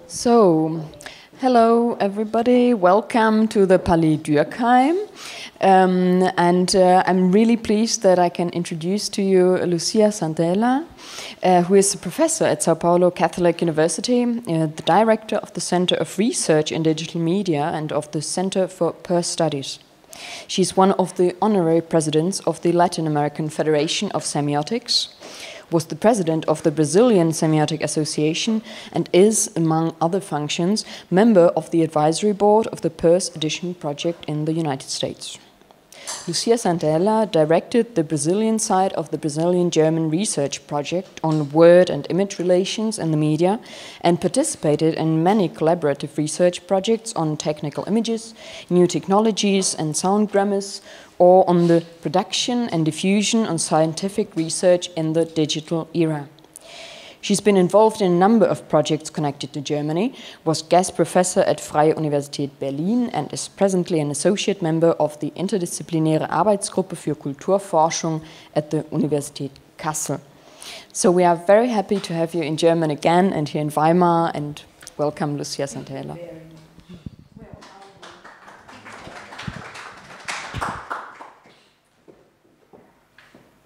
So, hello everybody, welcome to the Palais Dürkheim. I'm really pleased that I can introduce to you Lucia Santaella, who is a professor at Sao Paulo Catholic University, the director of the Center of Research in Digital Media and of the Center for Pearl Studies. She's one of the honorary presidents of the Latin American Federation of Semiotics, was the president of the Brazilian Semiotic Association, and is, among other functions, member of the advisory board of the Pearl Edition project in the United States. Lucia Santaella directed the Brazilian side of the Brazilian-German research project on word and image relations in the media, and participated in many collaborative research projects on technical images, new technologies and sound grammars, or on the production and diffusion on scientific research in the digital era. She's been involved in a number of projects connected to Germany, was guest professor at Freie Universität Berlin, and is presently an associate member of the Interdisziplinäre Arbeitsgruppe für Kulturforschung at the Universität Kassel. So we are very happy to have you in Germany again and here in Weimar, and welcome, Lucia Santaella.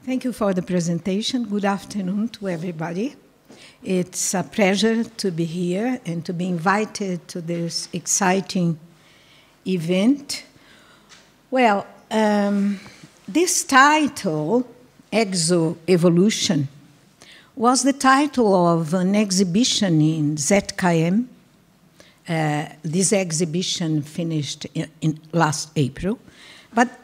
Thank you for the presentation. Good afternoon to everybody. It's a pleasure to be here and to be invited to this exciting event. Well, this title, Exo-Evolution, was the title of an exhibition in ZKM. This exhibition finished in last April, but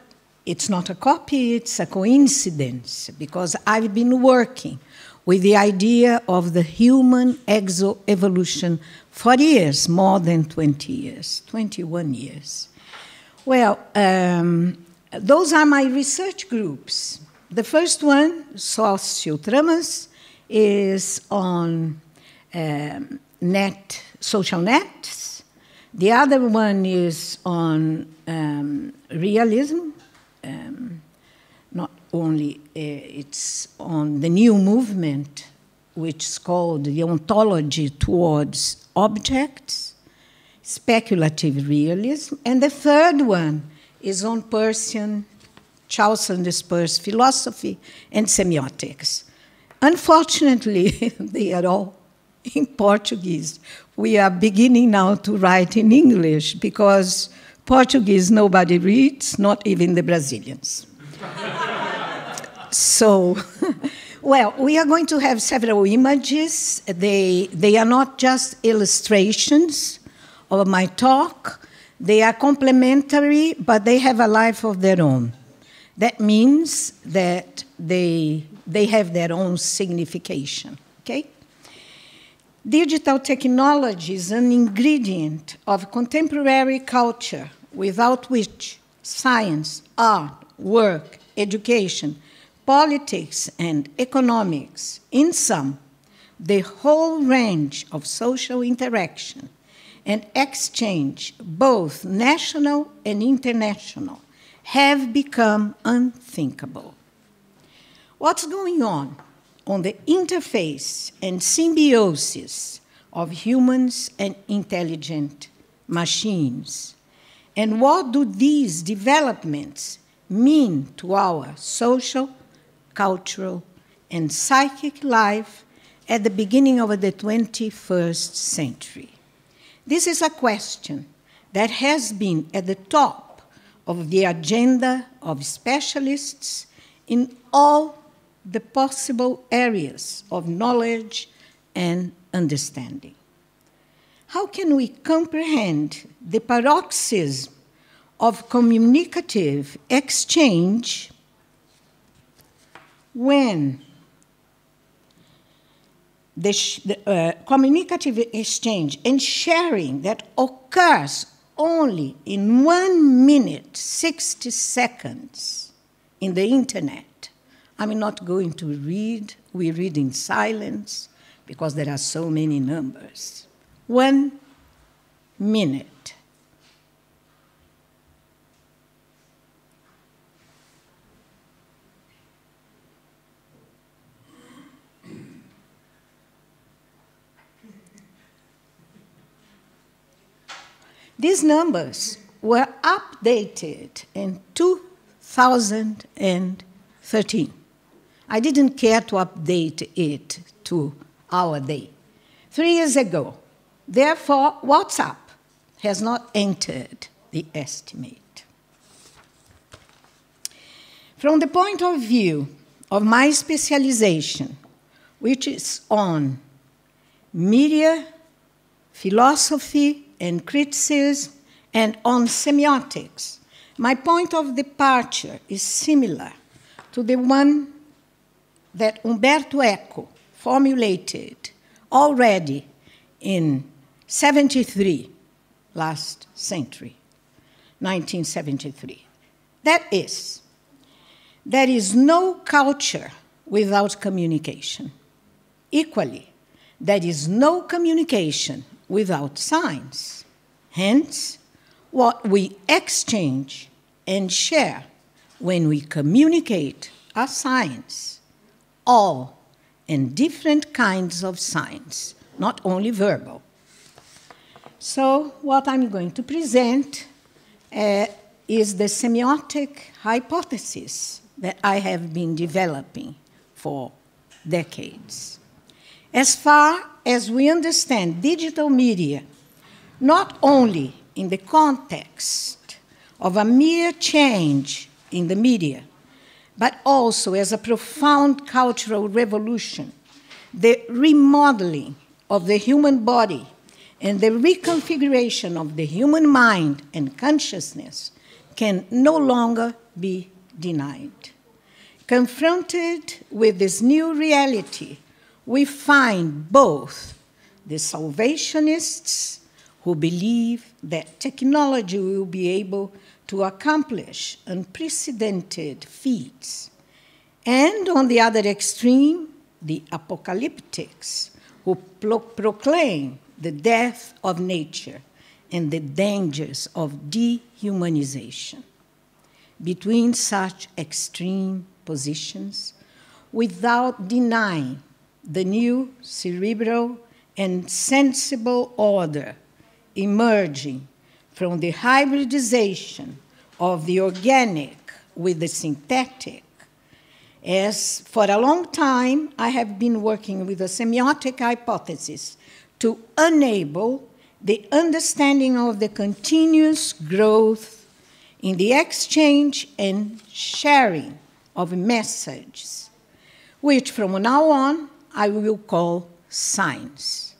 it's not a copy, it's a coincidence, because I've been working with the idea of the human exo-evolution for years, more than 20 years, 21 years. Well, those are my research groups. The first one, Sociotramas, is on social nets. The other one is on realism. Not only it's on the new movement, which is called the ontology towards objects, speculative realism, and the third one is on Persian, Charles Sanders Peirce philosophy and semiotics. Unfortunately, they are all in Portuguese. We are beginning now to write in English because Portuguese nobody reads, not even the Brazilians. So, well, we are going to have several images. They are not just illustrations of my talk. They are complementary, but they have a life of their own. That means that they have their own signification, okay? Digital technology is an ingredient of contemporary culture without which science, art, work, education, politics, and economics, in sum, the whole range of social interaction and exchange, both national and international, have become unthinkable. What's going on the interface and symbiosis of humans and intelligent machines? And what do these developments mean to our social, cultural, and psychic life at the beginning of the 21st century? This is a question that has been at the top of the agenda of specialists in all the possible areas of knowledge and understanding. How can we comprehend the paroxysm of communicative exchange when the communicative exchange and sharing that occurs only in 1 minute, 60 seconds in the internet? I'm not going to read. We read in silence because there are so many numbers. 1 minute. These numbers were updated in 2013. I didn't care to update it to our day. 3 years ago. Therefore, WhatsApp has not entered the estimate. From the point of view of my specialization, which is on media, philosophy, and criticism, and on semiotics, my point of departure is similar to the one that Umberto Eco formulated already in 73, last century, 1973. That is, there is no culture without communication. Equally, there is no communication without science. Hence, what we exchange and share when we communicate are science, all and different kinds of science, not only verbal. So what I'm going to present is the semiotic hypothesis that I have been developing for decades. As far as we understand digital media, not only in the context of a mere change in the media, but also as a profound cultural revolution, the remodeling of the human body and the reconfiguration of the human mind and consciousness can no longer be denied. Confronted with this new reality, we find both the salvationists who believe that technology will be able to accomplish unprecedented feats, and on the other extreme, the apocalyptics who proclaim the death of nature and the dangers of dehumanization. Between such extreme positions, without denying the new cerebral and sensible order emerging from the hybridization of the organic with the synthetic, as for a long time I have been working with a semiotic hypothesis to enable the understanding of the continuous growth in the exchange and sharing of messages, which from now on I will call science.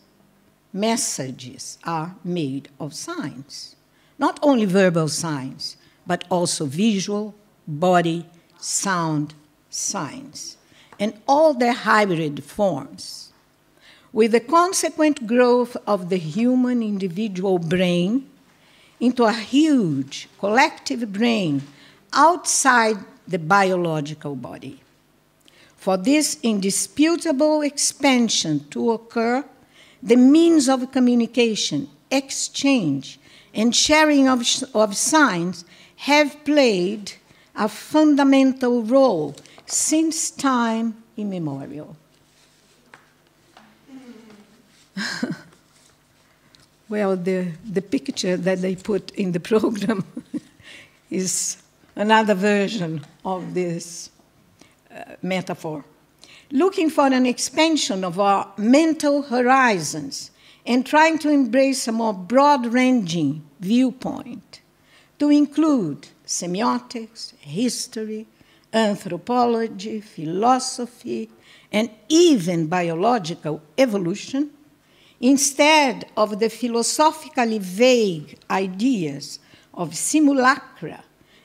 Messages are made of science, not only verbal science, but also visual, body, sound science, and all their hybrid forms. With the consequent growth of the human individual brain into a huge collective brain outside the biological body. For this indisputable expansion to occur, the means of communication, exchange, and sharing of science have played a fundamental role since time immemorial. Well, the picture that they put in the program is another version of this metaphor. Looking for an expansion of our mental horizons and trying to embrace a more broad-ranging viewpoint to include semiotics, history, anthropology, philosophy, and even biological evolution, instead of the philosophically vague ideas of simulacra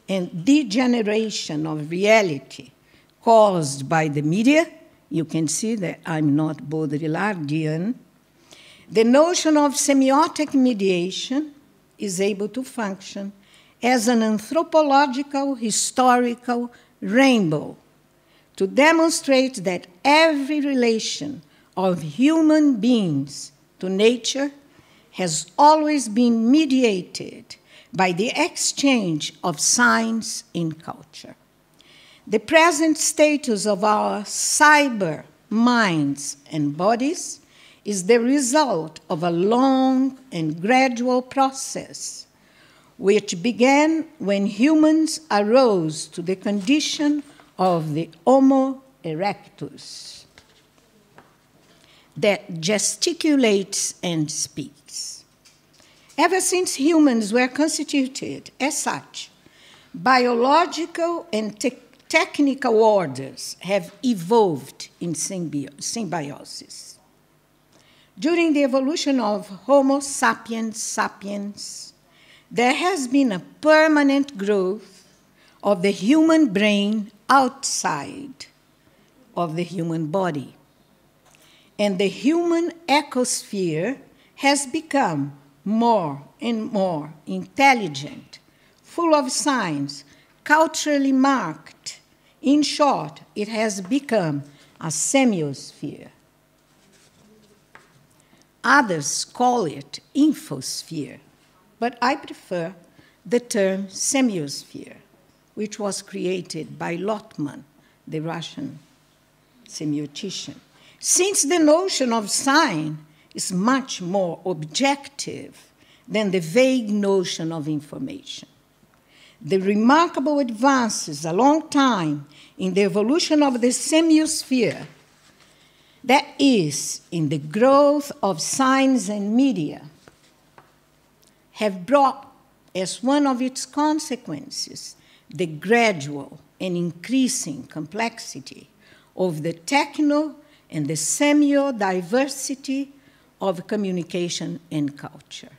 and degeneration of reality caused by the media. You can see that I'm not Baudrillardian. The notion of semiotic mediation is able to function as an anthropological historical rainbow to demonstrate that every relation of human beings to nature has always been mediated by the exchange of science in culture. The present status of our cyber minds and bodies is the result of a long and gradual process which began when humans arose to the condition of the Homo erectus that gesticulates and speaks. Ever since humans were constituted as such, biological and technical orders have evolved in symbiosis. During the evolution of Homo sapiens sapiens, there has been a permanent growth of the human brain outside of the human body. And the human ecosphere has become more and more intelligent, full of science, culturally marked. In short, it has become a semiosphere. Others call it infosphere, but I prefer the term semiosphere, which was created by Lotman, the Russian semiotician. Since the notion of sign is much more objective than the vague notion of information. The remarkable advances a long time in the evolution of the semiosphere, that is, in the growth of science and media, have brought as one of its consequences the gradual and increasing complexity of the techno and the semio-diversity of communication and culture.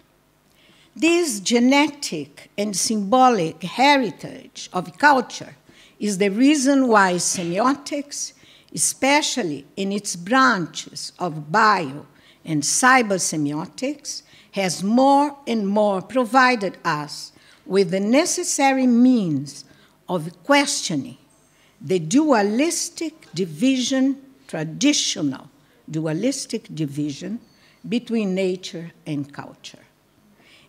This genetic and symbolic heritage of culture is the reason why semiotics, especially in its branches of bio and cybersemiotics, has more and more provided us with the necessary means of questioning the dualistic division, traditional dualistic division between nature and culture.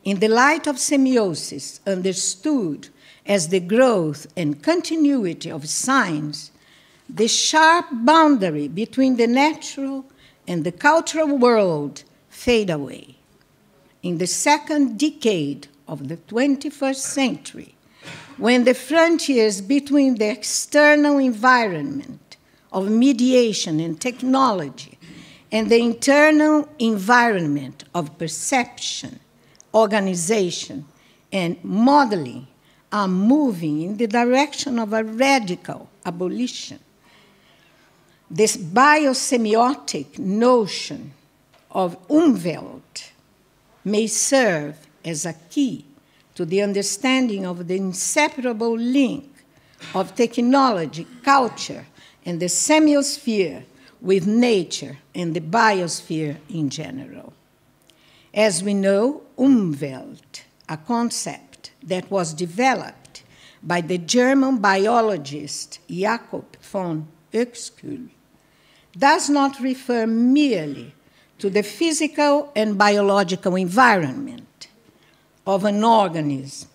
In the light of semiosis, understood as the growth and continuity of science, the sharp boundary between the natural and the cultural world fade away. In the second decade of the 21st century, when the frontiers between the external environment of mediation and technology and the internal environment of perception, organization, and modeling are moving in the direction of a radical abolition, this biosemiotic notion of Umwelt may serve as a key to the understanding of the inseparable link of technology, culture, and the semiosphere with nature and the biosphere in general. As we know, Umwelt, a concept that was developed by the German biologist Jakob von Uexküll, does not refer merely to the physical and biological environment of an organism,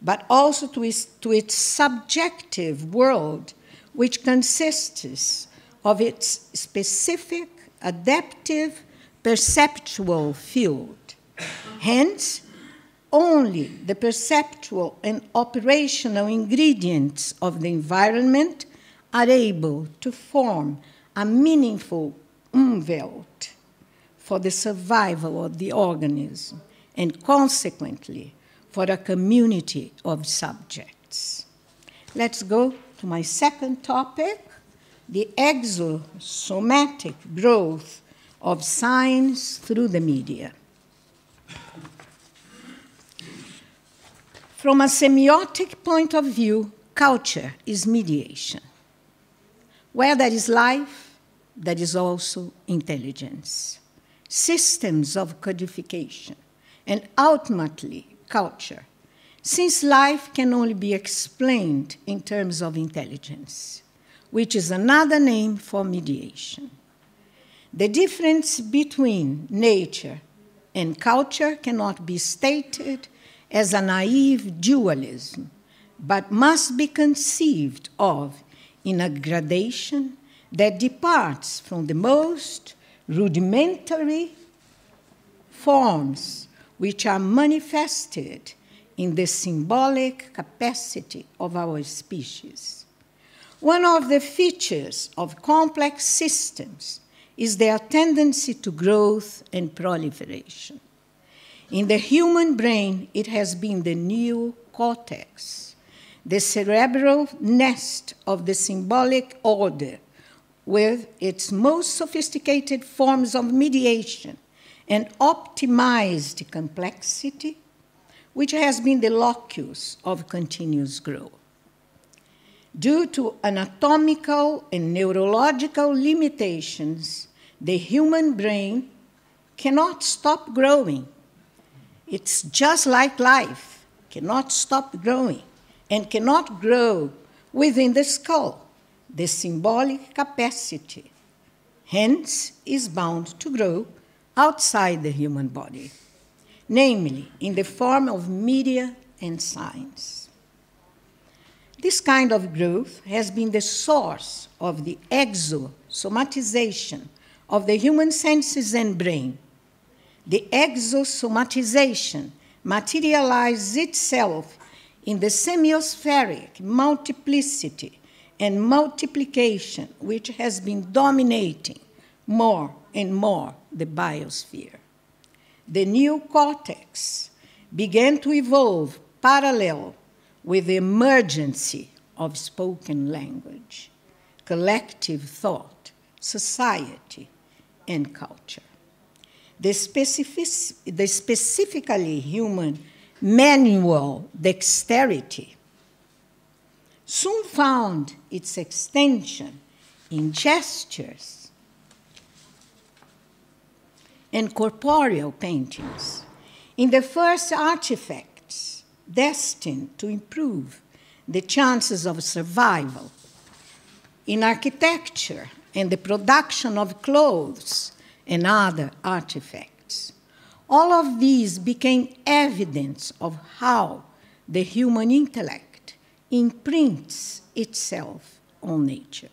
but also to its subjective world, which consists of its specific, adaptive, perceptual field. Hence, only the perceptual and operational ingredients of the environment are able to form a meaningful Umwelt for the survival of the organism, and consequently for a community of subjects. Let's go to my second topic, the exosomatic growth of science through the media. From a semiotic point of view, culture is mediation. Where there is life, there is also intelligence, systems of codification, and ultimately culture, since life can only be explained in terms of intelligence, which is another name for mediation. The difference between nature and culture cannot be stated as a naive dualism, but must be conceived of in a gradation that departs from the most rudimentary forms which are manifested in the symbolic capacity of our species. One of the features of complex systems is their tendency to growth and proliferation. In the human brain, it has been the neocortex, the cerebral nest of the symbolic order, with its most sophisticated forms of mediation and optimized complexity, which has been the locus of continuous growth. Due to anatomical and neurological limitations, the human brain cannot stop growing. It's just like life, cannot stop growing and cannot grow within the skull, the symbolic capacity, hence is bound to grow outside the human body, namely in the form of media and science. This kind of growth has been the source of the exosomatization of the human senses and brain. The exosomatization materializes itself in the semiospheric multiplicity and multiplication which has been dominating more and more the biosphere. The neocortex began to evolve parallel with the emergence of spoken language, collective thought, society, and culture. The specifically human manual dexterity soon found its extension in gestures and corporeal paintings, in the first artifacts destined to improve the chances of survival, in architecture and the production of clothes and other artifacts. All of these became evidence of how the human intellect imprints itself on nature,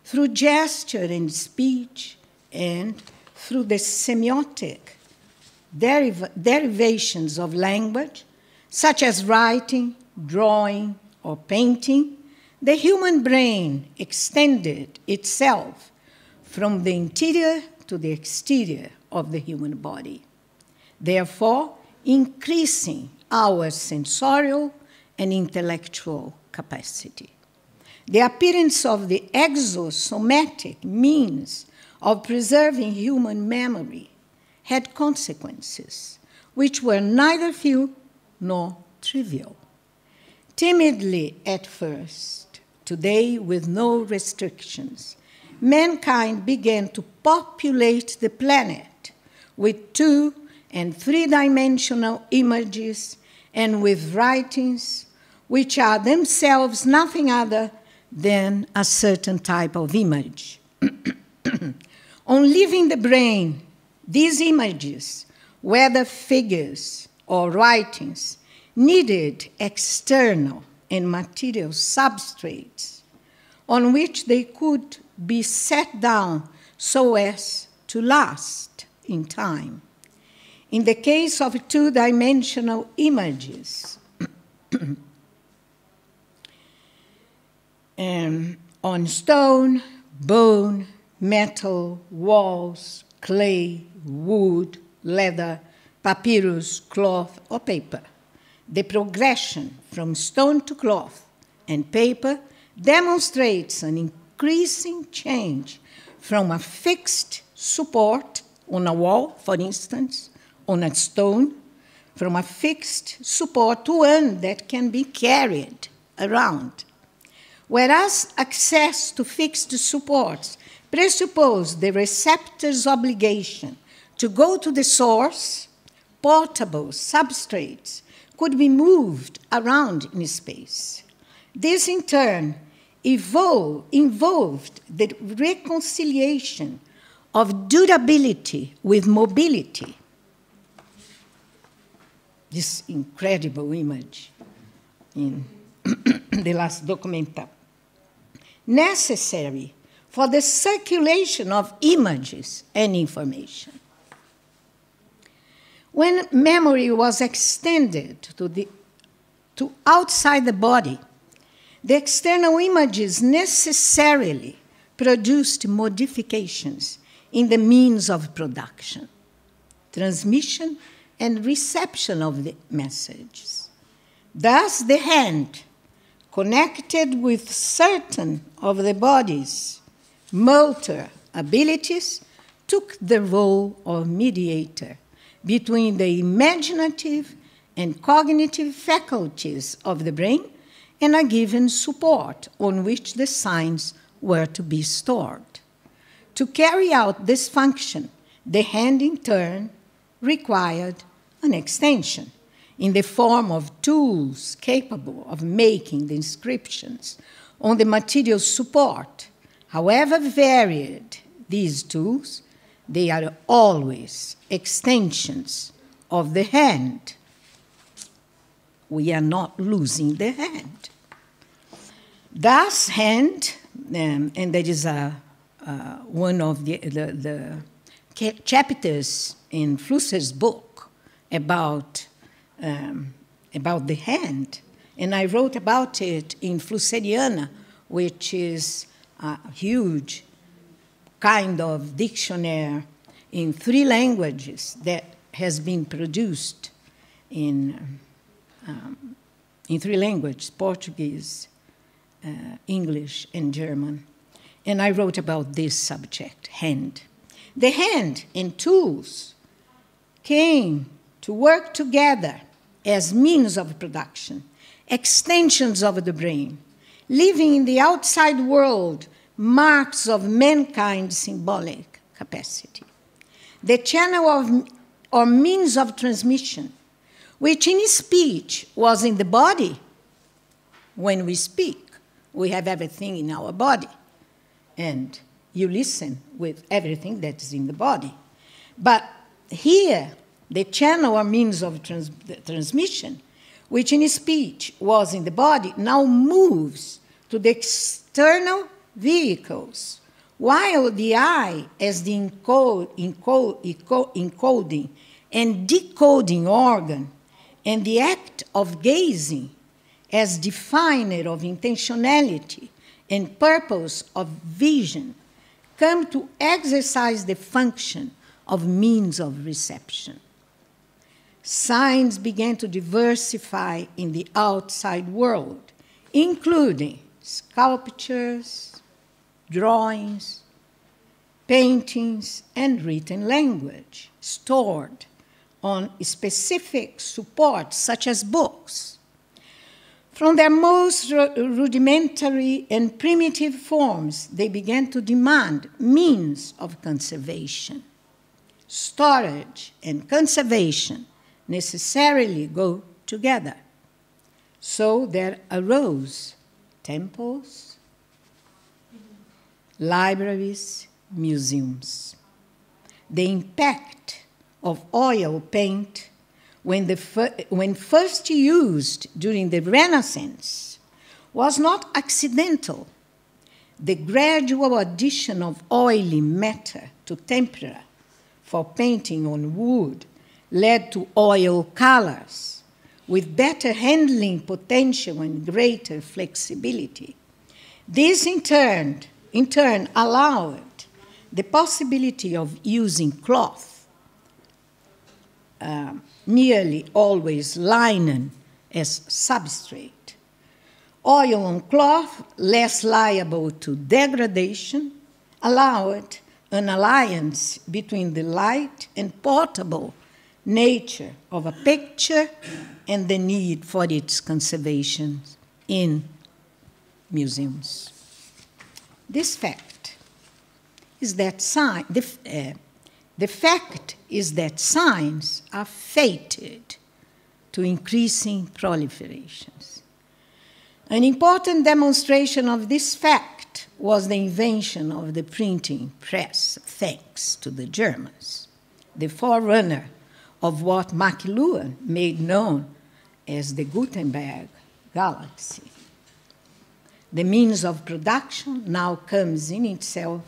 through gesture and speech, and through the semiotic derivations of language, such as writing, drawing, or painting. The human brain extended itself from the interior to the exterior of the human body, therefore increasing our sensorial and intellectual capacity. The appearance of the exosomatic means of preserving human memory had consequences which were neither few nor trivial. Timidly at first, today with no restrictions, mankind began to populate the planet with 2- and 3-dimensional images and with writings which are themselves nothing other than a certain type of image. On leaving the brain, these images, whether figures or writings, needed external and material substrates on which they could be set down so as to last in time. In the case of 2-dimensional images, on stone, bone, metal, walls, clay, wood, leather, papyrus, cloth, or paper. The progression from stone to cloth and paper demonstrates an increasing change from a fixed support on a wall, for instance, on a stone, from a fixed support to one that can be carried around. Whereas access to fixed supports presuppose the receptor's obligation to go to the source, portable substrates could be moved around in space. This, in turn, involved the reconciliation of durability with mobility. This incredible image in the last documenta. Necessary for the circulation of images and information. When memory was extended to outside the body, the external images necessarily produced modifications in the means of production, transmission, and reception of the messages. Thus, the hand, connected with certain of the body's motor abilities, took the role of mediator between the imaginative and cognitive faculties of the brain and a given support on which the signs were to be stored. To carry out this function, the hand in turn required an extension in the form of tools capable of making the inscriptions on the material support. However varied these tools, they are always extensions of the hand. We are not losing the hand. Thus, hand, and there is one of the chapters in Flusser's book about the hand, and I wrote about it in Flusseriana, which is a huge kind of dictionary in 3 languages that has been produced in 3 languages, Portuguese, English, and German. And I wrote about this subject, hand. The hand and tools came to work together as means of production, extensions of the brain, leaving in the outside world marks of mankind's symbolic capacity. The channel of or means of transmission, which in speech was in the body. When we speak, we have everything in our body, and you listen with everything that is in the body. But here, the channel or means of transmission, which in speech was in the body, now moves to the external vehicles, while the eye, as the encoding and decoding organ, and the act of gazing as definer of intentionality and purpose of vision, come to exercise the function of means of reception. Signs began to diversify in the outside world, including sculptures, drawings, paintings, and written language stored on specific supports such as books. From their most rudimentary and primitive forms, they began to demand means of conservation. Storage and conservation necessarily go together. So there arose temples, libraries, museums. The impact of oil paint, when first used during the Renaissance, was not accidental. The gradual addition of oily matter to tempera for painting on wood led to oil colors with better handling potential and greater flexibility. This in turn allowed the possibility of using cloth, nearly always linen, as substrate. Oil on cloth, less liable to degradation, allowed an alliance between the light and portable nature of a picture and the need for its conservation in museums. This fact is that the fact is that signs are fated to increasing proliferations. An important demonstration of this fact was the invention of the printing press, thanks to the Germans, the forerunner of what McLuhan made known as the Gutenberg galaxy. The means of production now comes in itself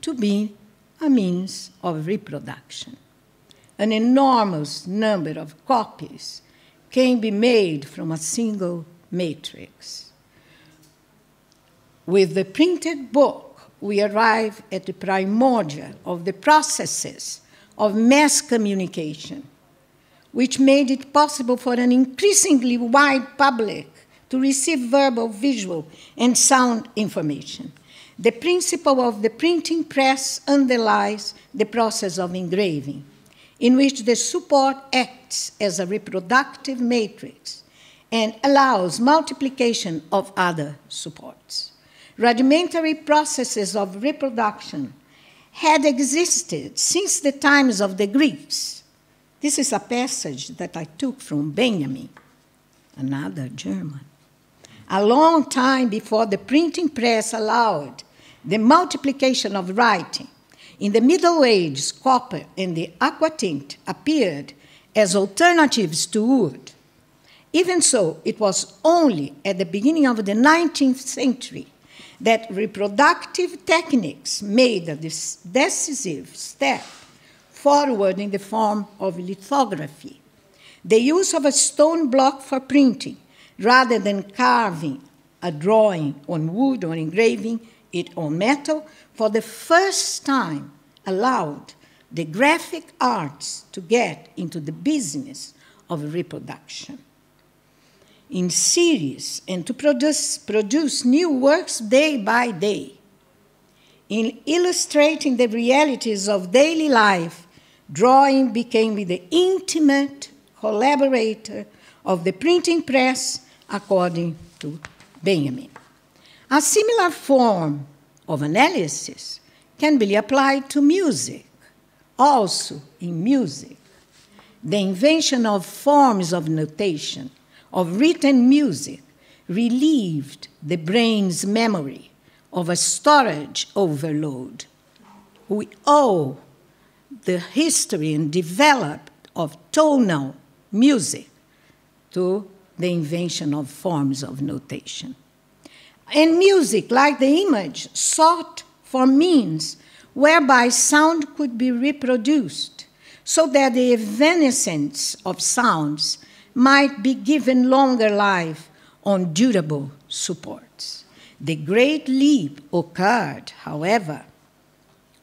to be a means of reproduction. An enormous number of copies can be made from a single matrix. With the printed book, we arrive at the primordial of the processes of mass communication, which made it possible for an increasingly wide public to receive verbal, visual, and sound information. The principle of the printing press underlies the process of engraving, in which the support acts as a reproductive matrix and allows multiplication of other supports. Rudimentary processes of reproduction had existed since the times of the Greeks. This is a passage that I took from Benjamin, another German. A long time before the printing press allowed the multiplication of writing, in the Middle Ages, copper and the aquatint appeared as alternatives to wood. Even so, it was only at the beginning of the 19th century that reproductive techniques made a decisive step forward in the form of lithography. The use of a stone block for printing, rather than carving a drawing on wood or engraving it on metal, for the first time allowed the graphic arts to get into the business of reproduction in series and to produce new works day by day. In illustrating the realities of daily life, drawing became the intimate collaborator of the printing press, according to Benjamin. A similar form of analysis can be applied to music. Also in music, the invention of forms of notation, of written music, relieved the brain's memory of a storage overload. We owe the history and development of tonal music to the invention of forms of notation. And music, like the image, sought for means whereby sound could be reproduced, so that the evanescence of sounds might be given longer life on durable supports. The great leap occurred, however,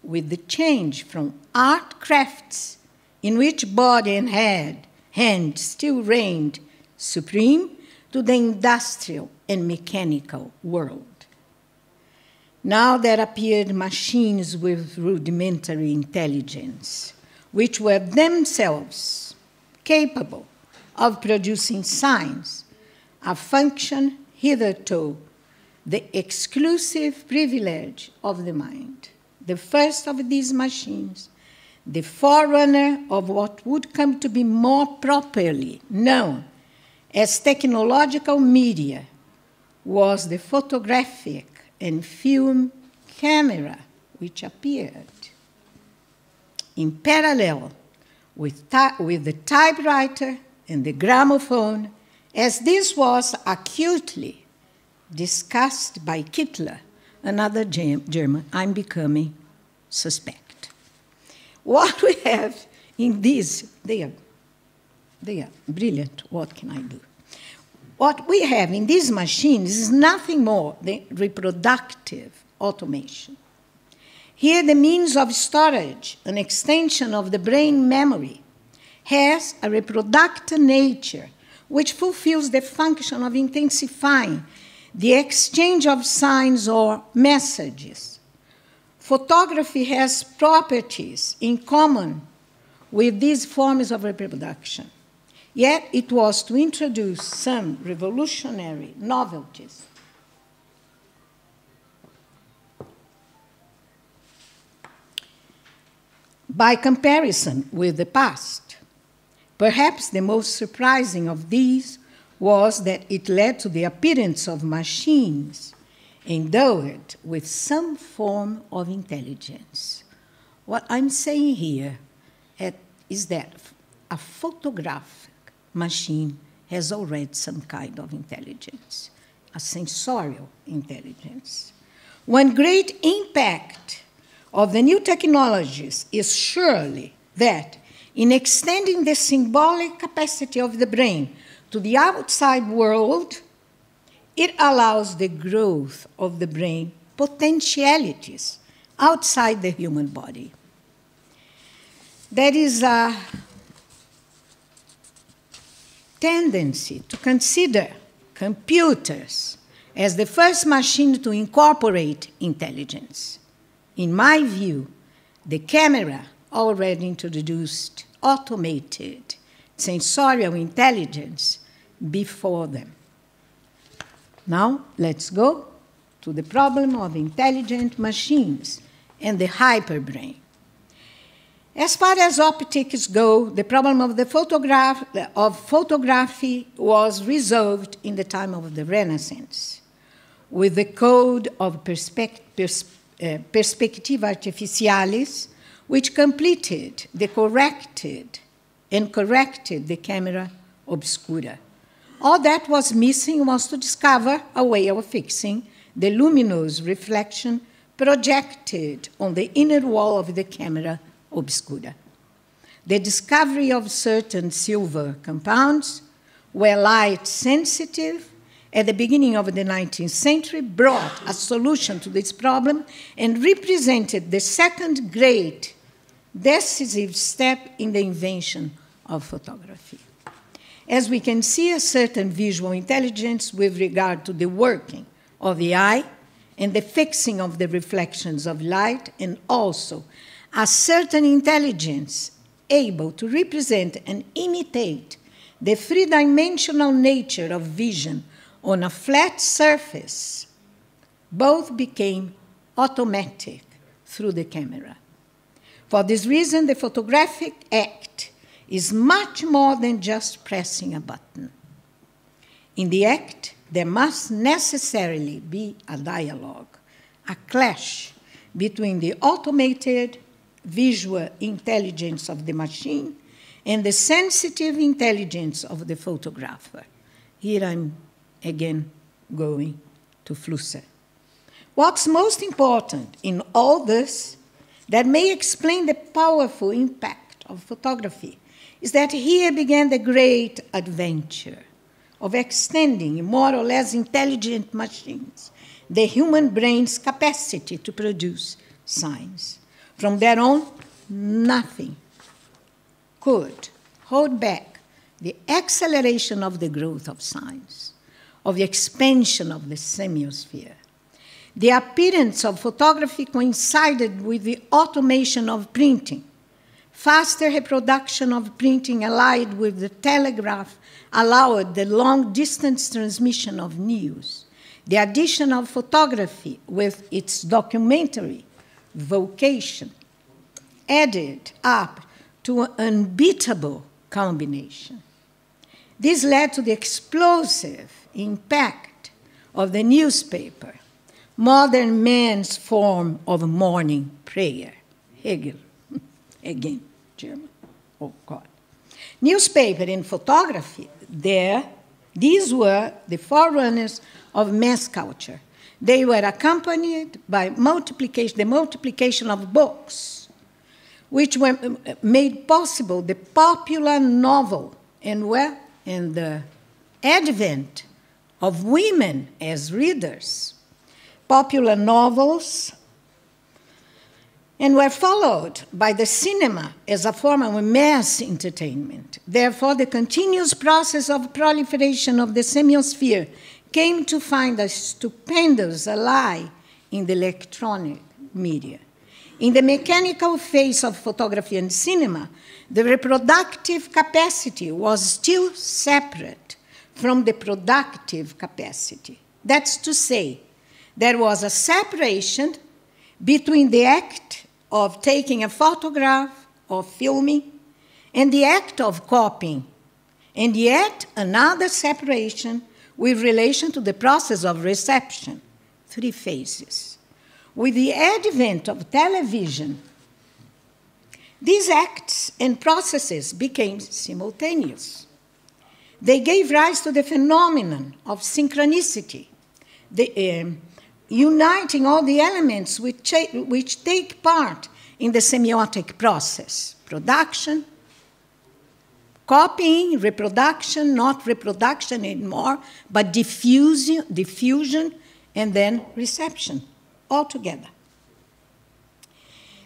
with the change from art crafts, in which body and hand still reigned supreme, to the industrial and mechanical world. Now there appeared machines with rudimentary intelligence, which were themselves capable of producing signs, a function hitherto the exclusive privilege of the mind. The first of these machines, the forerunner of what would come to be more properly known as technological media, was the photographic and film camera, which appeared in parallel with the typewriter and the gramophone, as this was acutely discussed by Kittler, another German. I'm becoming suspect. What we have in these, they are brilliant, what can I do? What we have in these machines is nothing more than reproductive automation. Here, the means of storage, an extension of the brain memory, has a reproductive nature which fulfills the function of intensifying the exchange of signs or messages. Photography has properties in common with these forms of reproduction. Yet it was to introduce some revolutionary novelties. By comparison with the past, perhaps the most surprising of these was that it led to the appearance of machines endowed with some form of intelligence. What I'm saying here is that a photographic machine has already some kind of intelligence. a sensorial intelligence. One great impact of the new technologies is surely that in extending the symbolic capacity of the brain to the outside world, it allows the growth of the brain potentialities outside the human body. There is a tendency to consider computers as the first machine to incorporate intelligence. In my view, the camera already introduced automated sensorial intelligence before them. Now, let's go to the problem of intelligent machines and the hyperbrain. As far as optics go, the problem of the photography was resolved in the time of the Renaissance, with the code of perspectiva artificialis, which completed the corrected the camera obscura. All that was missing was to discover a way of fixing the luminous reflection projected on the inner wall of the camera obscura. The discovery of certain silver compounds were light sensitive at the beginning of the 19th century brought a solution to this problem and represented the second great decisive step in the invention of photography. As we can see, a certain visual intelligence with regard to the working of the eye and the fixing of the reflections of light, and also a certain intelligence able to represent and imitate the three-dimensional nature of vision on a flat surface, both became automatic through the camera. For this reason, the photographic act is much more than just pressing a button. In the act, there must necessarily be a dialogue, a clash between the automated visual intelligence of the machine and the sensitive intelligence of the photographer. Here I'm again going to Flusser. What's most important in all this that may explain the powerful impact of photography is that here began the great adventure of extending in more or less intelligent machines the human brain's capacity to produce science. From there on, nothing could hold back the acceleration of the growth of science, of the expansion of the semiosphere. The appearance of photography coincided with the automation of printing. Faster reproduction of printing allied with the telegraph allowed the long-distance transmission of news. The addition of photography with its documentary vocation added up to an unbeatable combination. This led to the explosive impact of the newspaper, modern man's form of morning prayer. Hegel, again, German, oh God. Newspaper and photography, these were the forerunners of mass culture. They were accompanied by the multiplication of books, which were made possible the popular novel and the advent of women as readers. Popular novels, and were followed by the cinema as a form of mass entertainment. Therefore, the continuous process of proliferation of the semiosphere came to find a stupendous ally in the electronic media. In the mechanical phase of photography and cinema, the reproductive capacity was still separate from the productive capacity. That's to say, there was a separation between the act of taking a photograph or filming and the act of copying, and yet another separation with relation to the process of reception, 3 phases. With the advent of television, these acts and processes became simultaneous. They gave rise to the phenomenon of synchronicity uniting all the elements which take part in the semiotic process: production, copying, reproduction, not reproduction anymore, but diffusion, and then reception, all together.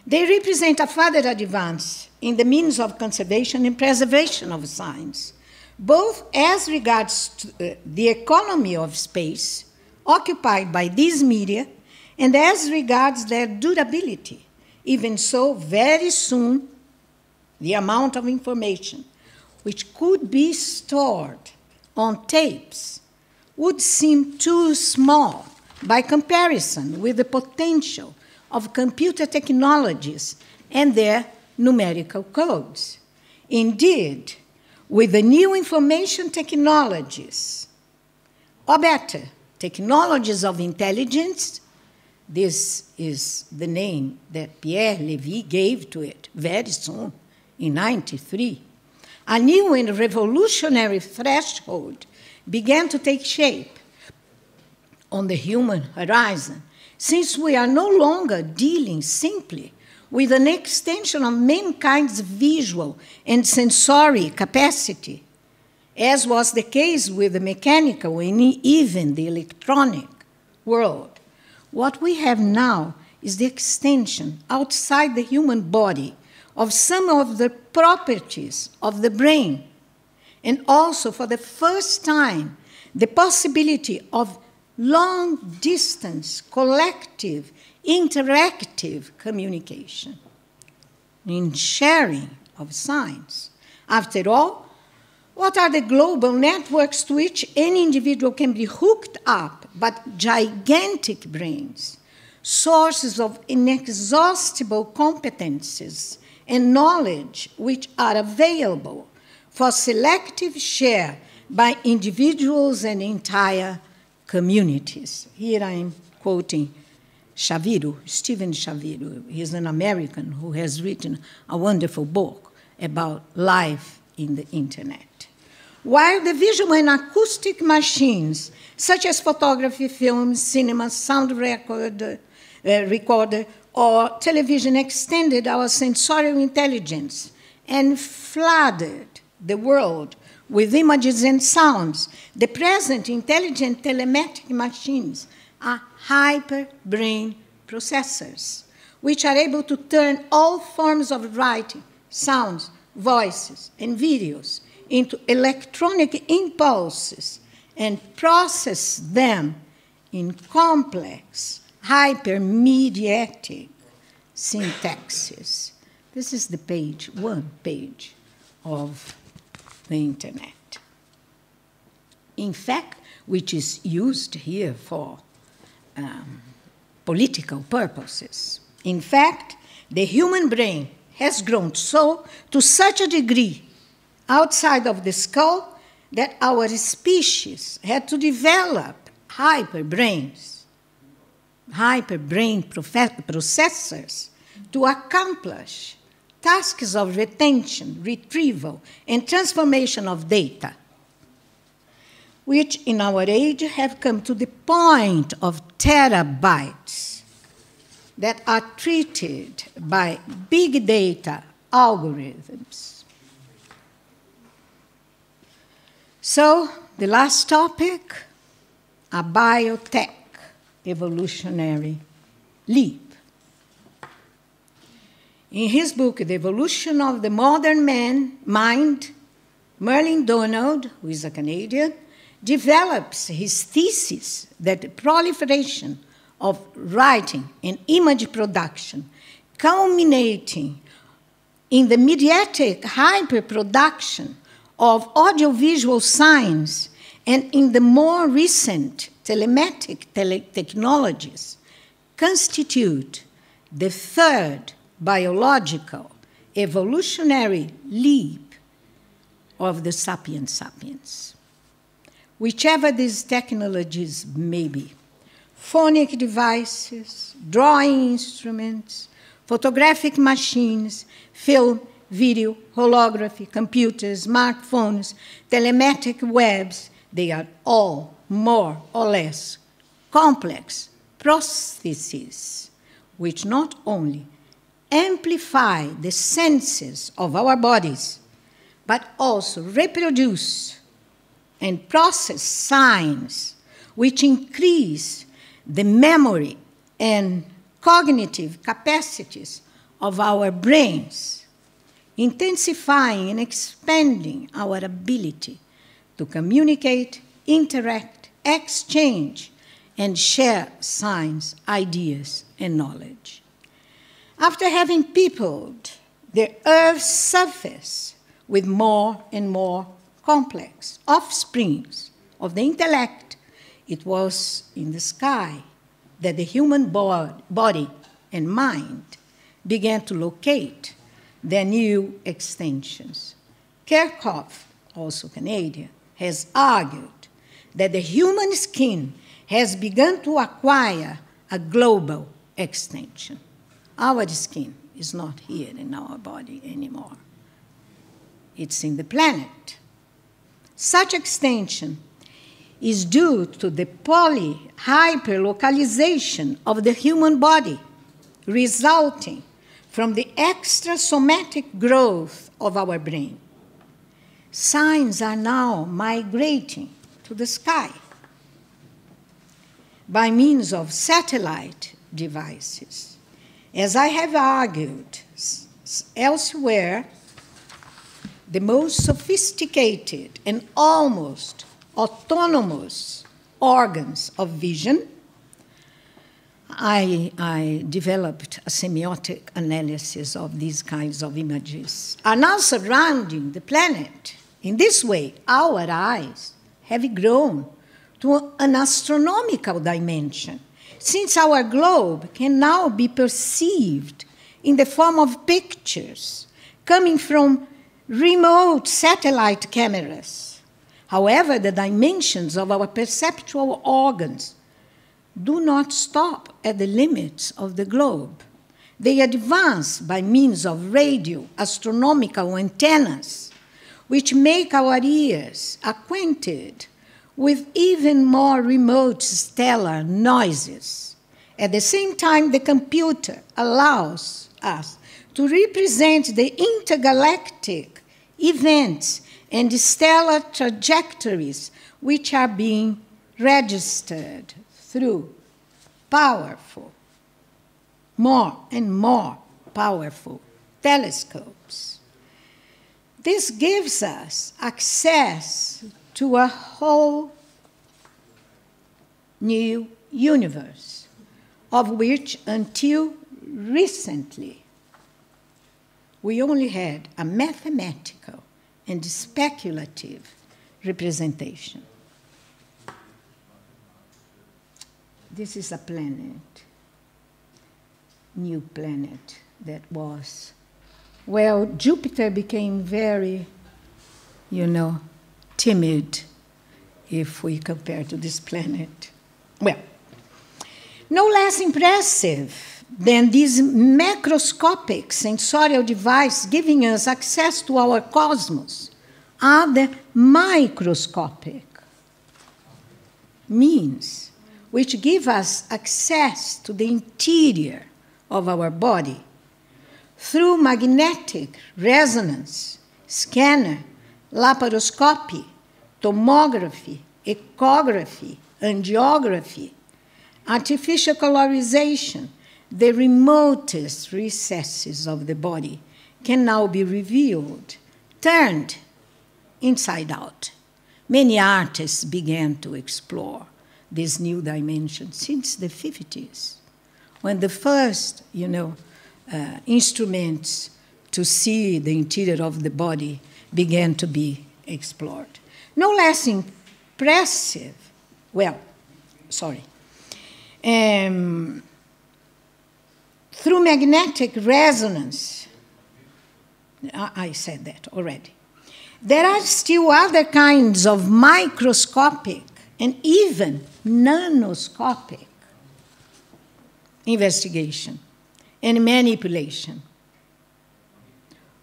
They represent a further advance in the means of conservation and preservation of science, both as regards to, the economy of space occupied by these media and as regards their durability. Even so, very soon, the amount of information which could be stored on tapes would seem too small by comparison with the potential of computer technologies and their numerical codes. Indeed, with the new information technologies, or better, technologies of intelligence, this is the name that Pierre Levy gave to it very soon, in 1993, a new and revolutionary threshold began to take shape on the human horizon, since we are no longer dealing simply with an extension of mankind's visual and sensory capacity, as was the case with the mechanical and even the electronic world. What we have now is the extension outside the human body of some of the properties of the brain, and also for the first time, the possibility of long-distance, collective, interactive communication in sharing of science. After all, what are the global networks to which any individual can be hooked up but gigantic brains, sources of inexhaustible competences and knowledge which are available for selective share by individuals and entire communities? Here I'm quoting Shaviro, Stephen Shaviro. He's an American who has written a wonderful book about life in the internet. While the visual and acoustic machines, such as photography, film, cinema, sound recorder, or television, extended our sensorial intelligence and flooded the world with images and sounds, the present intelligent telematic machines are hyper-brain processors, which are able to turn all forms of writing, sounds, voices, and videos into electronic impulses and process them in complex, hypermediatic syntaxes. This is the page, one page of the internet. In fact, which is used here for political purposes. In fact, the human brain has grown to such a degree outside of the skull that our species had to develop hyperbrain processors to accomplish tasks of retention, retrieval, and transformation of data, which in our age have come to the point of terabytes that are treated by big data algorithms. So, the last topic, a biotech evolutionary leap. In his book, The Evolution of the Modern Mind, Merlin Donald, who is a Canadian, develops his thesis that the proliferation of writing and image production, culminating in the mediatic hyperproduction of audiovisual science and in the more recent telematic technologies, constitute the third biological evolutionary leap of the sapiens sapiens. Whichever these technologies may be, phonic devices, drawing instruments, photographic machines, film, video, holography, computers, smartphones, telematic webs, they are all more or less complex prostheses, which not only amplify the senses of our bodies, but also reproduce and process signs which increase the memory and cognitive capacities of our brains, intensifying and expanding our ability to communicate, interact, exchange, and share science, ideas, and knowledge. After having peopled the Earth's surface with more and more complex offsprings of the intellect, it was in the sky that the human body and mind began to locate their new extensions. Kerckhoff, also Canadian, has argued that the human skin has begun to acquire a global extension. Our skin is not here in our body anymore. It's in the planet. Such extension is due to the poly-hyperlocalization of the human body, resulting from the extrasomatic growth of our brain. Signs are now migrating to the sky by means of satellite devices. As I have argued elsewhere, the most sophisticated and almost autonomous organs of vision, I developed a semiotic analysis of these kinds of images, are now surrounding the planet. In this way, our eyes have grown to an astronomical dimension, since our globe can now be perceived in the form of pictures coming from remote satellite cameras. However, the dimensions of our perceptual organs do not stop at the limits of the globe. They advance by means of radio astronomical antennas, which make our ears acquainted with even more remote stellar noises. At the same time, the computer allows us to represent the intergalactic events and stellar trajectories which are being registered through powerful, more and more powerful telescopes. This gives us access to a whole new universe, of which until recently we only had a mathematical and speculative representation. This is a planet, new planet that was, well, Jupiter became very, timid if we compare to this planet. Well, no less impressive than these macroscopic sensorial devices giving us access to our cosmos are the microscopic means which give us access to the interior of our body through magnetic resonance, scanner, laparoscopy, tomography, echography, angiography, artificial colorization. The remotest recesses of the body can now be revealed, turned inside out. Many artists began to explore this new dimension since the 50s, when the first, instruments to see the interior of the body began to be explored. No less impressive, through magnetic resonance, I said that already. There are still other kinds of microscopic and even nanoscopic investigation and manipulation.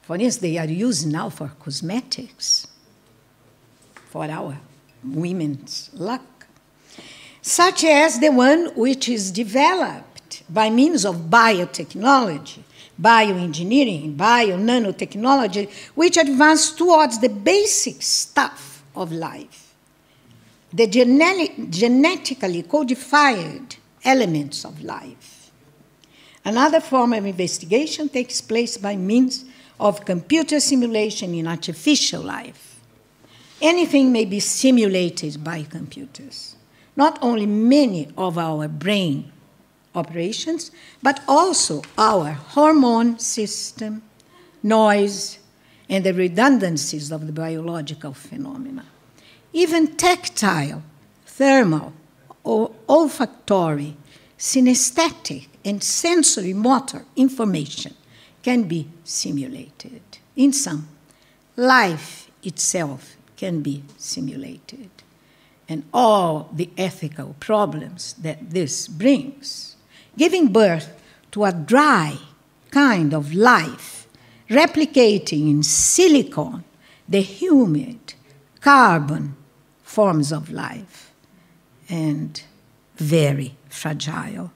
For instance, they are used now for cosmetics, for our women's luck. such as the one which is developed by means of biotechnology, bioengineering, bio-nanotechnology, which advance towards the basic stuff of life, the genetically codified elements of life. Another form of investigation takes place by means of computer simulation in artificial life. Anything may be simulated by computers, not only many of our brain operations, but also our hormone system, noise, and the redundancies of the biological phenomena. Even tactile, thermal, or olfactory, synesthetic, and sensory motor information can be simulated. In sum, life itself can be simulated, and all the ethical problems that this brings, giving birth to a dry kind of life, replicating in silicon the humid carbon forms of life, and very fragile,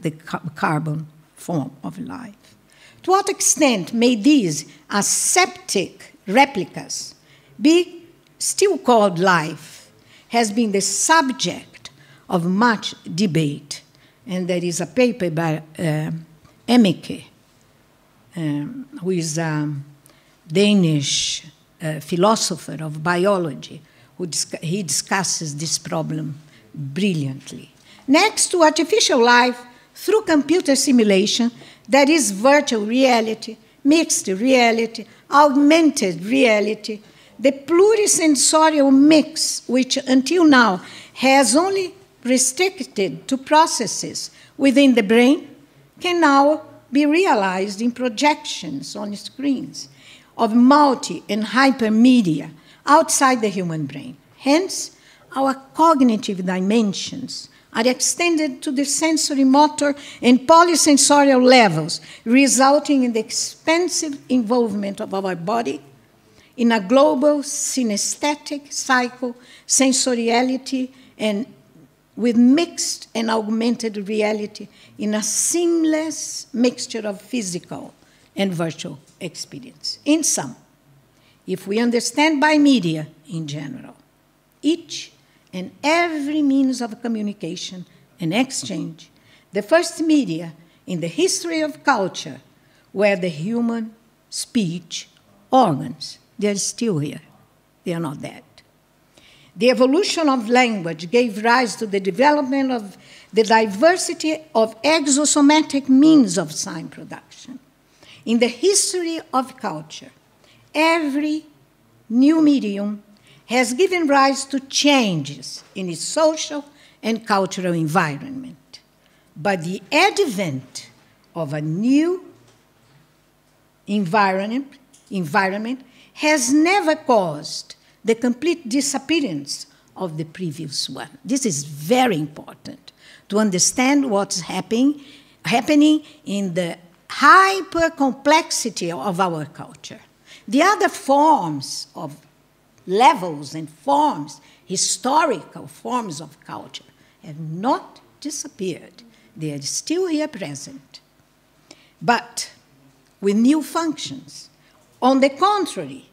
the carbon form of life. To what extent may these aseptic replicas be still called life has been the subject of much debate. And there is a paper by Emmeke, who is a Danish philosopher of biology, he discusses this problem brilliantly. Next to artificial life, through computer simulation, that is virtual reality, mixed reality, augmented reality, the plurisensorial mix, which until now has only restricted to processes within the brain, can now be realized in projections on screens of multi and hypermedia outside the human brain. Hence, our cognitive dimensions are extended to the sensory motor and polysensorial levels, resulting in the expansive involvement of our body in a global synesthetic cycle, sensoriality, and with mixed and augmented reality in a seamless mixture of physical and virtual experience. In sum, if we understand by media in general, each and every means of communication and exchange, the first media in the history of culture were the human speech organs. They're still here. They are not dead. The evolution of language gave rise to the development of the diversity of exosomatic means of sign production. In the history of culture, every new medium has given rise to changes in its social and cultural environment. But the advent of a new environment has never caused the complete disappearance of the previous one. This is very important to understand what's happening in the hyper-complexity of our culture. The other forms of levels and forms, historical forms of culture, have not disappeared. They are still here present, but with new functions. On the contrary,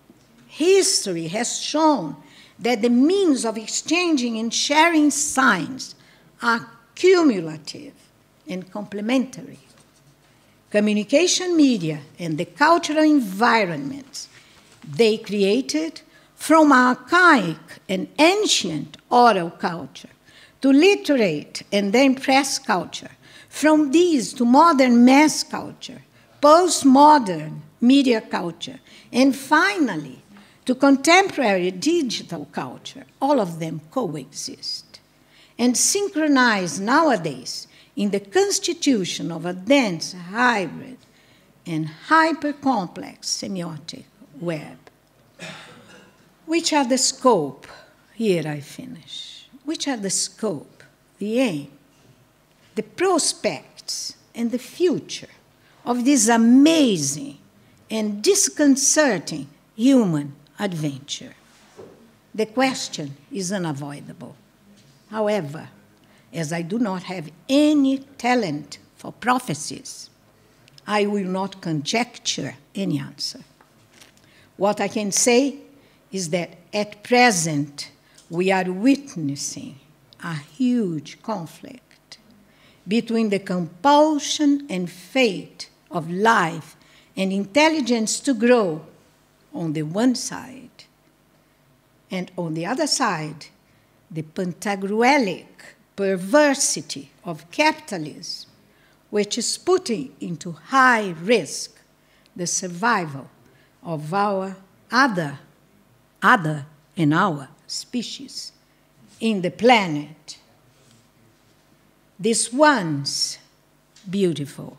history has shown that the means of exchanging and sharing signs are cumulative and complementary. Communication media and the cultural environments they created, from archaic and ancient oral culture to literate and then press culture, from these to modern mass culture, postmodern media culture, and finally to contemporary digital culture, all of them coexist and synchronize nowadays in the constitution of a dense, hybrid, and hyper-complex semiotic web. Which are the scope? Here I finish. Which are the scope, the aim, the prospects, and the future of this amazing and disconcerting human adventure? The question is unavoidable. However, as I do not have any talent for prophecies, I will not conjecture any answer. What I can say is that at present, we are witnessing a huge conflict between the compulsion and fate of life and intelligence to grow on the one side, and on the other side, the pantagruelic perversity of capitalism, which is putting into high risk the survival of our other and our species in the planet. This once beautiful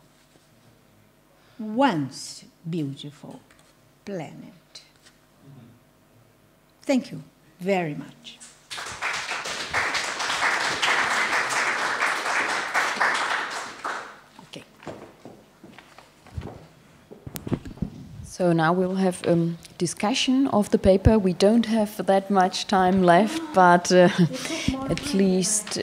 planet. Thank you very much. Okay. So now we'll have discussion of the paper. We don't have that much time left, but at least...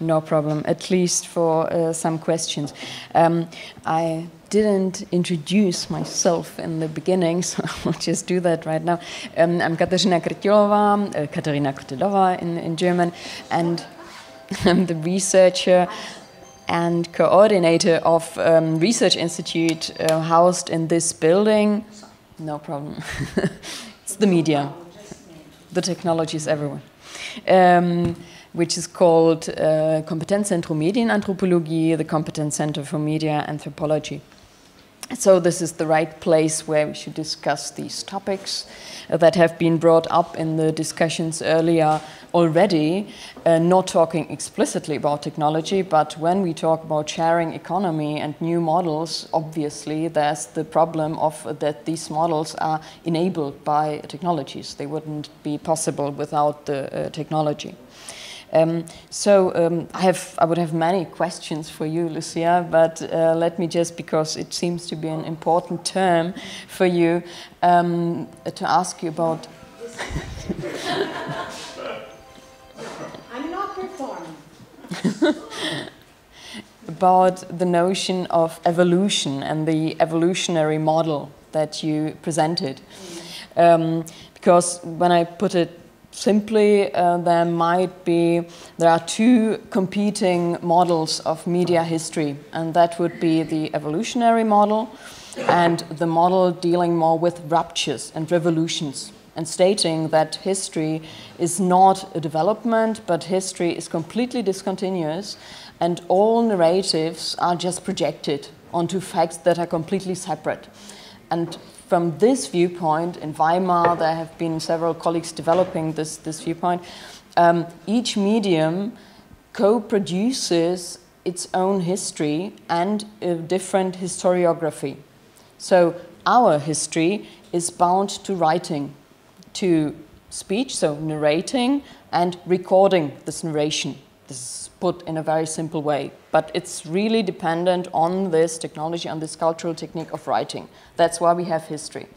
no problem, at least for some questions. I didn't introduce myself in the beginning, so I'll just do that right now. I'm Kateřina Krtilová, Kateřina Krtilová in German, and I'm the researcher and coordinator of Research Institute housed in this building. No problem. It's the media. The technology is everywhere. Which is called Kompetenzzentrum Medienanthropologie, the Competence Center for Media Anthropology. So this is the right place where we should discuss these topics that have been brought up in the discussions earlier already, not talking explicitly about technology, but when we talk about sharing economy and new models, obviously there's the problem of that these models are enabled by technologies. They wouldn't be possible without the technology. I would have many questions for you, Lucia, but let me just, because it seems to be an important term for you, to ask you about... I'm not performing. About the notion of evolution and the evolutionary model that you presented. Because when I put it simply, there are two competing models of media history, and that would be the evolutionary model and the model dealing more with ruptures and revolutions, and stating that history is not a development, but history is completely discontinuous, and all narratives are just projected onto facts that are completely separate. And from this viewpoint, in Weimar, there have been several colleagues developing this viewpoint. Each medium co-produces its own history and a different historiography. So our history is bound to writing, to speech, so narrating, and recording this narration. This is put in a very simple way, but it's really dependent on this technology, on this cultural technique of writing. That's why we have history.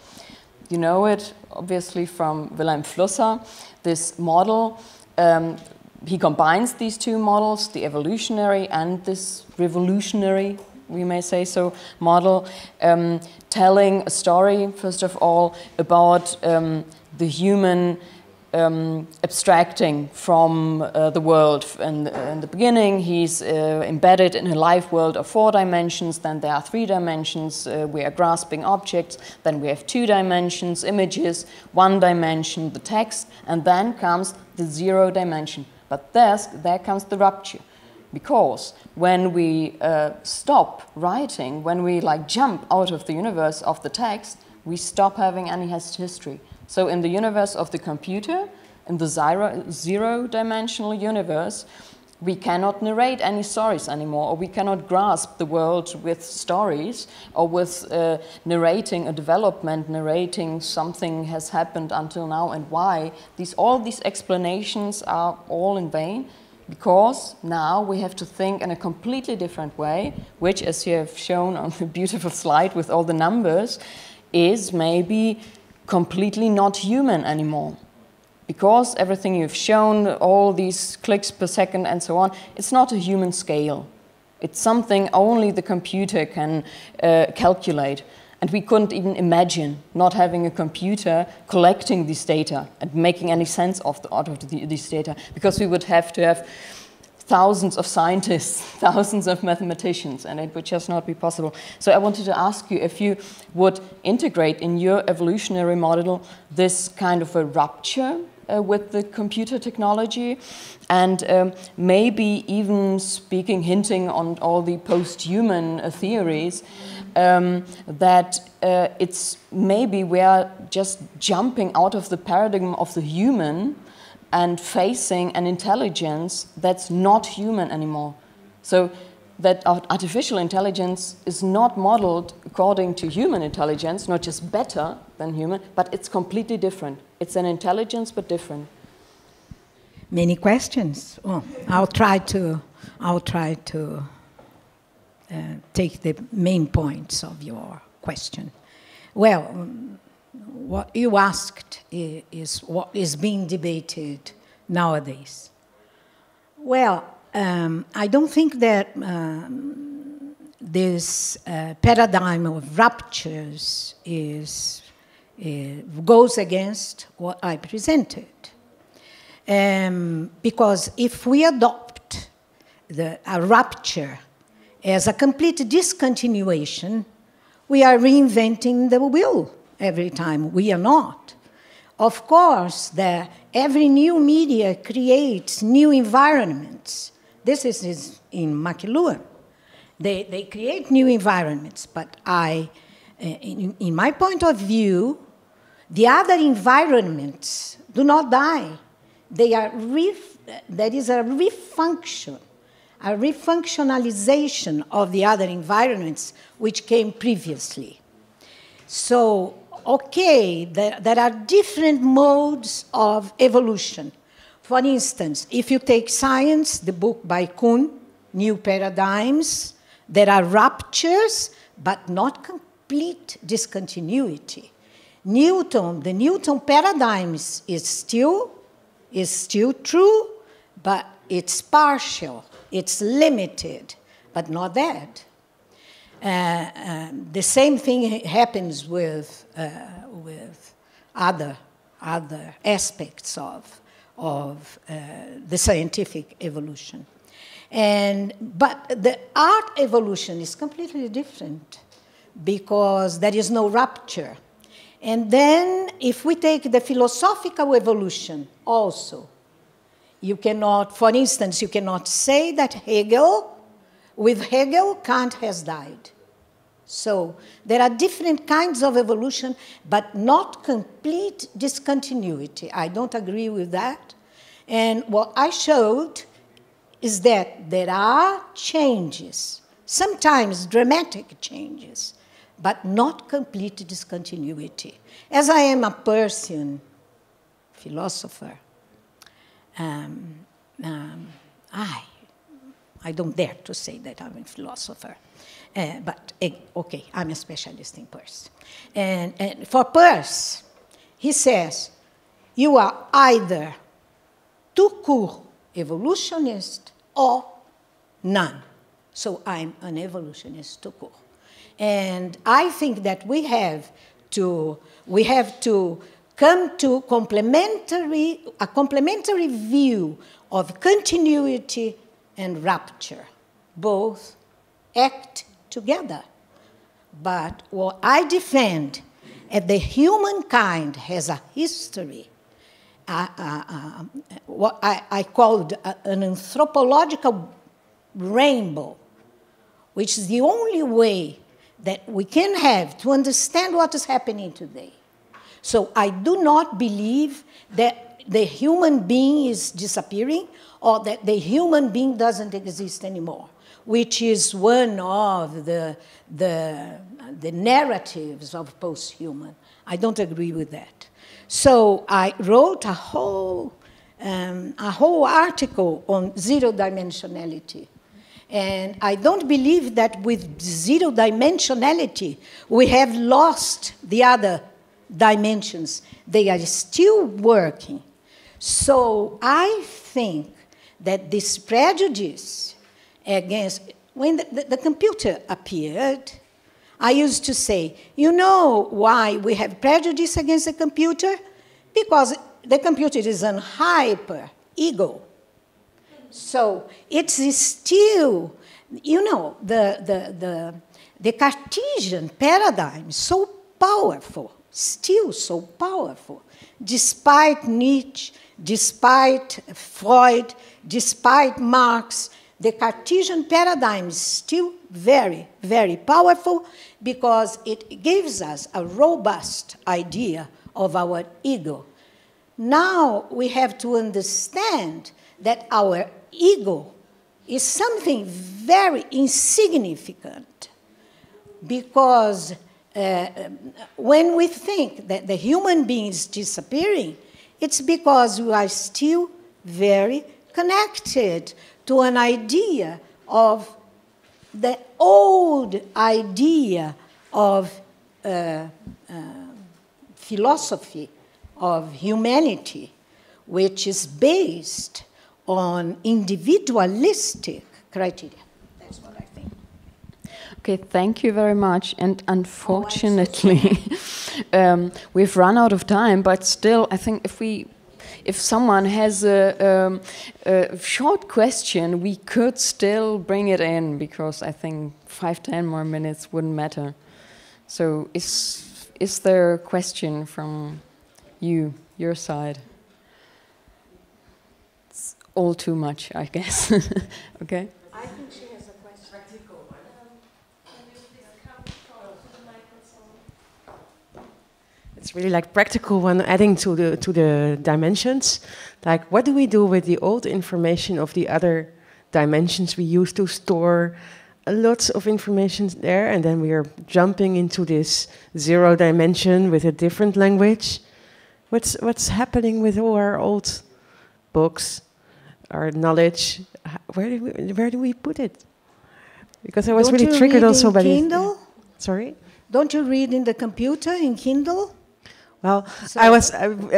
You know it, obviously, from Wilhelm Flusser, this model. He combines these two models, the evolutionary and this revolutionary, we may say so, model, telling a story, first of all, about the human abstracting from the world. In the beginning, he's embedded in a life world of 4 dimensions, then there are 3 dimensions, we are grasping objects, then we have 2 dimensions, images, 1 dimension, the text, and then comes the 0 dimension. But there comes the rupture. Because when we stop writing, when we jump out of the universe of the text, we stop having any history. So in the universe of the computer, in the zero-dimensional universe, we cannot narrate any stories anymore, or we cannot grasp the world with stories, or with narrating a development, narrating something has happened until now and why. All these explanations are all in vain, because now we have to think in a completely different way, which, as you have shown on the beautiful slide with all the numbers, is maybe completely not human anymore. because everything you've shown, all these clicks per second and so on, it's not a human scale. It's something only the computer can calculate. And we couldn't even imagine not having a computer collecting this data and making any sense out of this data, because we would have to have thousands of scientists, thousands of mathematicians, and it would just not be possible. So I wanted to ask you if you would integrate in your evolutionary model this kind of a rupture with the computer technology, and maybe even hinting on all the post-human theories, that it's maybe we are just jumping out of the paradigm of the human and facing an intelligence that's not human anymore. So that artificial intelligence is not modeled according to human intelligence, not just better than human, but it's completely different. It's an intelligence, but different. Many questions. Well, I'll try to take the main points of your question. Well, what you asked is what is being debated nowadays. Well, I don't think that this paradigm of ruptures goes against what I presented. Because if we adopt a rupture as a complete discontinuation, we are reinventing the wheel every time. We are not. Of course, every new media creates new environments. This is in McLuhan. They create new environments, but in my point of view, the other environments do not die. There is a refunctionalization of the other environments which came previously. So, okay, there are different modes of evolution. For instance, if you take science, the book by Kuhn, New Paradigms, there are ruptures, but not complete discontinuity. The Newton paradigms is still true, but it's partial, it's limited, but not that. The same thing happens with other aspects of the scientific evolution. But the art evolution is completely different because there is no rupture. And then if we take the philosophical evolution also, you cannot, for instance, you cannot say that with Hegel, Kant has died. So there are different kinds of evolution, but not complete discontinuity. I don't agree with that. And what I showed is that there are changes, sometimes dramatic changes, but not complete discontinuity. As I am a Persian philosopher, I don't dare to say that I'm a philosopher. But, okay, I'm a specialist in Peirce. And for Peirce, he says, you are either tout court evolutionist or none. So I'm an evolutionist tout court. And I think that we have to come to a complementary view of continuity and rupture. Both act together. But what I defend is that humankind has a history, what I called an anthropological rainbow, which is the only way that we can have to understand what is happening today. So I do not believe that the human being is disappearing or that the human being doesn't exist anymore, which is one of the narratives of post-human. I don't agree with that. So I wrote a whole article on zero-dimensionality. And I don't believe that with zero-dimensionality we have lost the other dimensions. They are still working. So I think that this prejudice against, when the computer appeared, I used to say, you know why we have prejudice against the computer? Because the computer is an hyper-ego. So it's still, you know, the Cartesian paradigm is so powerful, still so powerful, despite Nietzsche, despite Freud, despite Marx. The Cartesian paradigm is still very, very powerful because it gives us a robust idea of our ego. Now we have to understand that our ego is something very insignificant because when we think that the human being is disappearing, it's because we are still very connected to an idea of the old idea of philosophy of humanity, which is based on individualistic criteria. That's what I think. Okay, thank you very much. And unfortunately, we've run out of time, but still, I think if someone has a short question, we could still bring it in, because I think 5-10 more minutes wouldn't matter. So is there a question from your side? It's all too much, I guess. Okay? I think she has a question. Practical one. Can you please come close to the microphone? It's really like practical one, adding to the dimensions. Like, what do we do with the old information of the other dimensions we used to store lots of information there, and then we are jumping into this zero dimension with a different language? What's happening with all our old books, our knowledge? Where do we put it? Because I was really triggered also by Kindle? Sorry? Don't you read in the computer, in Kindle? Well, So I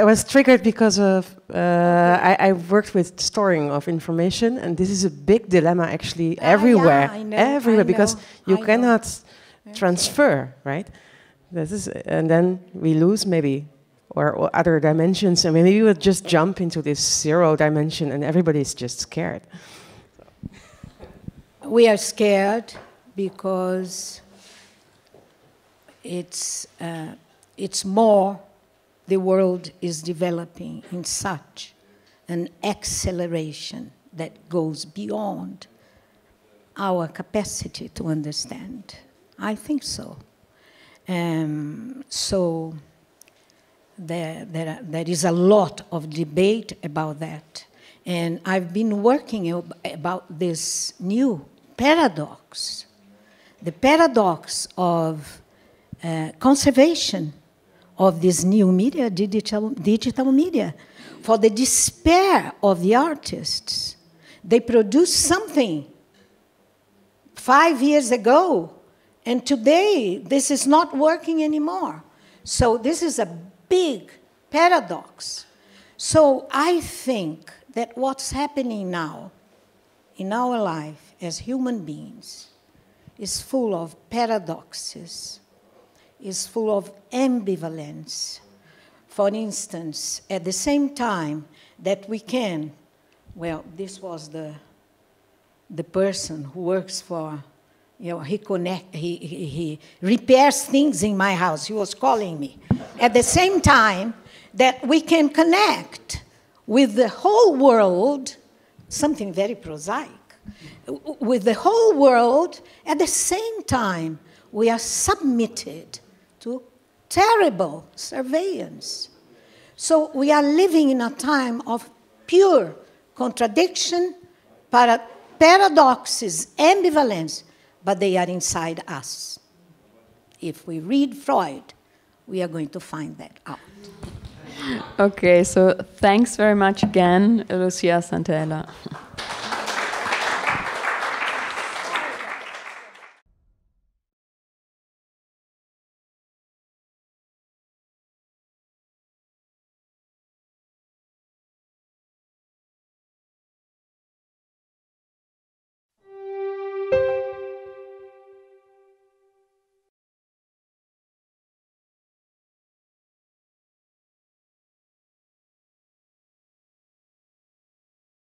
was triggered because of I worked with storing of information, and this is a big dilemma actually everywhere, yeah, I know, everywhere, because you I cannot know. transfer, right? This is, and then we lose maybe or other dimensions, and maybe we would just jump into this zero dimension, and everybody's just scared. We are scared because it's more. The world is developing in such an acceleration that goes beyond our capacity to understand. I think so. So there is a lot of debate about that. And I've been working about this new paradox, the paradox of conservation of this new media, digital media, for the despair of the artists. They produced something 5 years ago, and today this is not working anymore. So this is a big paradox. So I think that what's happening now in our life as human beings is full of paradoxes, is full of ambivalence. For instance, at the same time that we can, well, this was the person who works for, you know, he repairs things in my house. He was calling me. At the same time that we can connect with the whole world, something very prosaic, with the whole world, at the same time we are submitted to terrible surveillance. So we are living in a time of pure contradiction, paradoxes, ambivalence, but they are inside us. If we read Freud, we are going to find that out. Okay, so thanks very much again, Lucia Santaella.